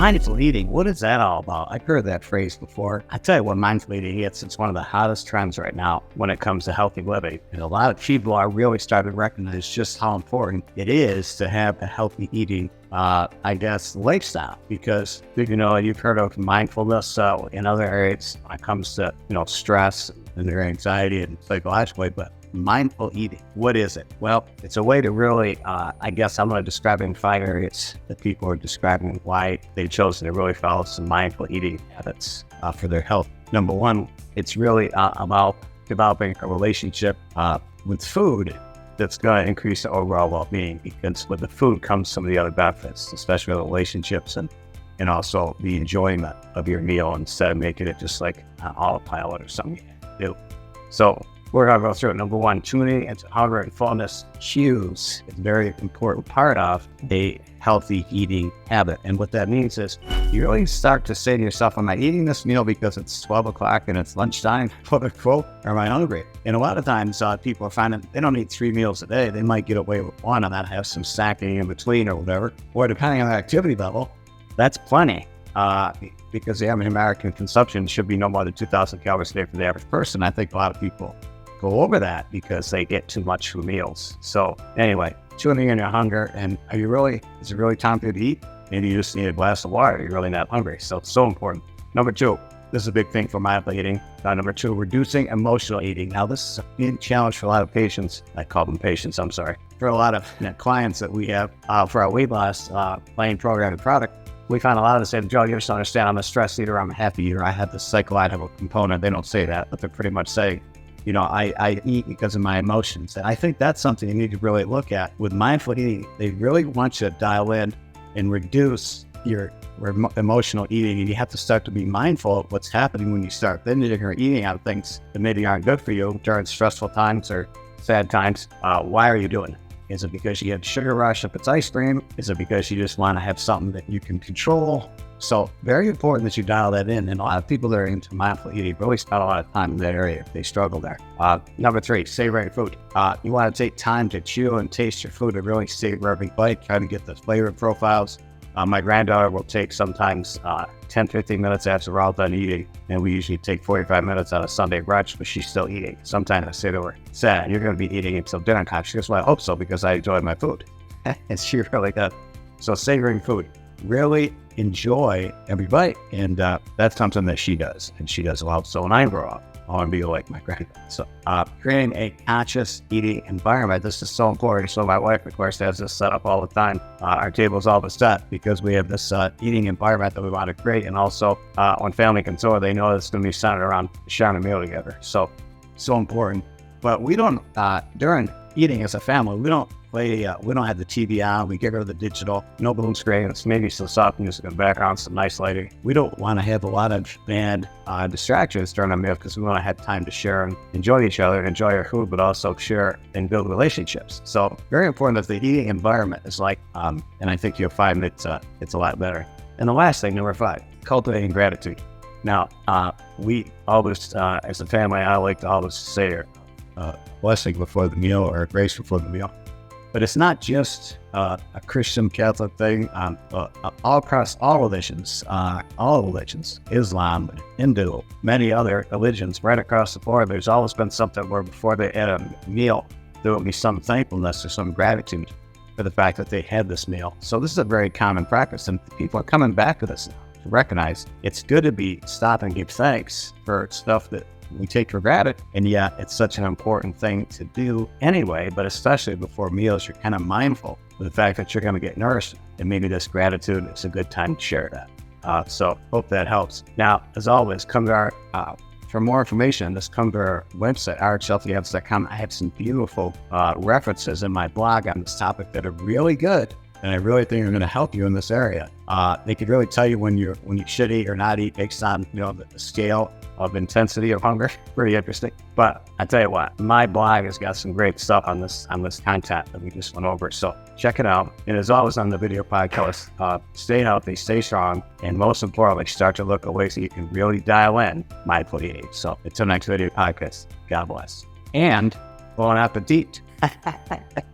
mindful eating, what is that all about? I've heard that phrase before. I tell you what, mindful eating is, it's one of the hottest trends right now when it comes to healthy living. And a lot of people are really starting to recognize just how important it is to have a healthy eating lifestyle, because you've heard of mindfulness in other areas when it comes to stress and their anxiety and psychologically, but mindful eating, what is it? Well, it's a way to really, I'm going to describe it in 5 areas that people are describing why they've chosen to really follow some mindful eating habits for their health. Number 1, it's really about developing a relationship with food that's going to increase the overall well-being, because with the food comes some of the other benefits, especially relationships and also the enjoyment of your meal, instead of making it just like an autopilot or something you do. So we're going to go through it. Number 1, tuning into hunger and fullness cues is a very important part of a healthy eating habit. And what that means is you really start to say to yourself, am I eating this meal because it's 12 o'clock and it's lunchtime, quote unquote, or am I hungry? And a lot of times people are finding they don't eat 3 meals a day. They might get away with 1 and not have some snacking in between or whatever. Or depending on the activity level, that's plenty. Because the average American consumption should be no more than 2,000 calories a day for the average person. I think a lot of people go over that because they get too much for meals. So anyway, tuning in your hunger, and is it really time for you to eat? Maybe you just need a glass of water. You're really not hungry. So it's so important. Number 2, this is a big thing for mindful eating. Number 2, reducing emotional eating. Now this is a big challenge for a lot of patients. I call them patients, I'm sorry. For a lot of clients that we have for our weight loss planning program and product, we find a lot of them say, Joe, you just don't understand. I'm a stress eater. I'm a happy eater. I have this psychological component. They don't say that, but they're pretty much saying, I eat because of my emotions. And I think that's something you need to really look at. With mindful eating, they really want you to dial in and reduce your emotional eating. And you have to start to be mindful of what's happening when you start binging or eating on things that maybe aren't good for you during stressful times or sad times. Why are you doing it? Is it because you had sugar rush if it's ice cream? Is it because you just want to have something that you can control? So very important that you dial that in. And a lot of people that are into mindful eating really spend a lot of time in that area if they struggle there. Number 3, savoring food. You want to take time to chew and taste your food and really savor every bite, try to get the flavor profiles. My granddaughter will take sometimes 10-15 minutes after we're all done eating, and we usually take 45 minutes on a Sunday brunch, but she's still eating. Sometimes I say to her, Sad, you're going to be eating until dinner time. She goes, well, I hope so, because I enjoy my food. And she really does. So savoring food, really enjoy every bite, and that's something that she does, and she does well. So when I grow up, I want to be like my granddad. So creating a conscious eating environment, this is so important. So my wife, of course, has this set up all the time. Our table's all set because we have this eating environment that we want to create. And also when family comes over, they know it's going to be centered around sharing a meal together. So important. But we don't, during eating as a family, we don't have the TV on. We get rid of the digital, no boom screens, maybe some soft music in the background, some nice lighting. We don't want to have a lot of bad distractions during a meal, because we want to have time to share and enjoy each other and enjoy our food, but also share and build relationships. So very important that the eating environment is like, and I think you'll find it's a lot better. And the last thing, number 5, cultivating gratitude. Now, we always, as a family, I like to always say blessing before the meal or grace before the meal. But it's not just a Christian Catholic thing. All across all religions, Islam, Hindu, many other religions, right across the board, there's always been something where before they had a meal, there will be some thankfulness or some gratitude for the fact that they had this meal. So this is a very common practice, and people are coming back to this now to recognize it's good to stop and give thanks for stuff that we take for granted, and yet it's such an important thing to do anyway, but especially before meals, you're kind of mindful of the fact that you're going to get nourished, and maybe this gratitude is a good time to share that. So hope that helps. Now, as always, come to for more information, just come to our website, RxHealthyHabits.com. I have some beautiful references in my blog on this topic that are really good, and I really think are going to help you in this area. They could really tell you when you should eat or not eat based on the scale of intensity of hunger. Pretty interesting. But I tell you what, my blog has got some great stuff on this content that we just went over. So check it out. And as always on the video podcast, stay healthy, stay strong, and most importantly, start to look at ways that you can really dial in mindful eating. So until next video podcast, God bless. And bon appetit.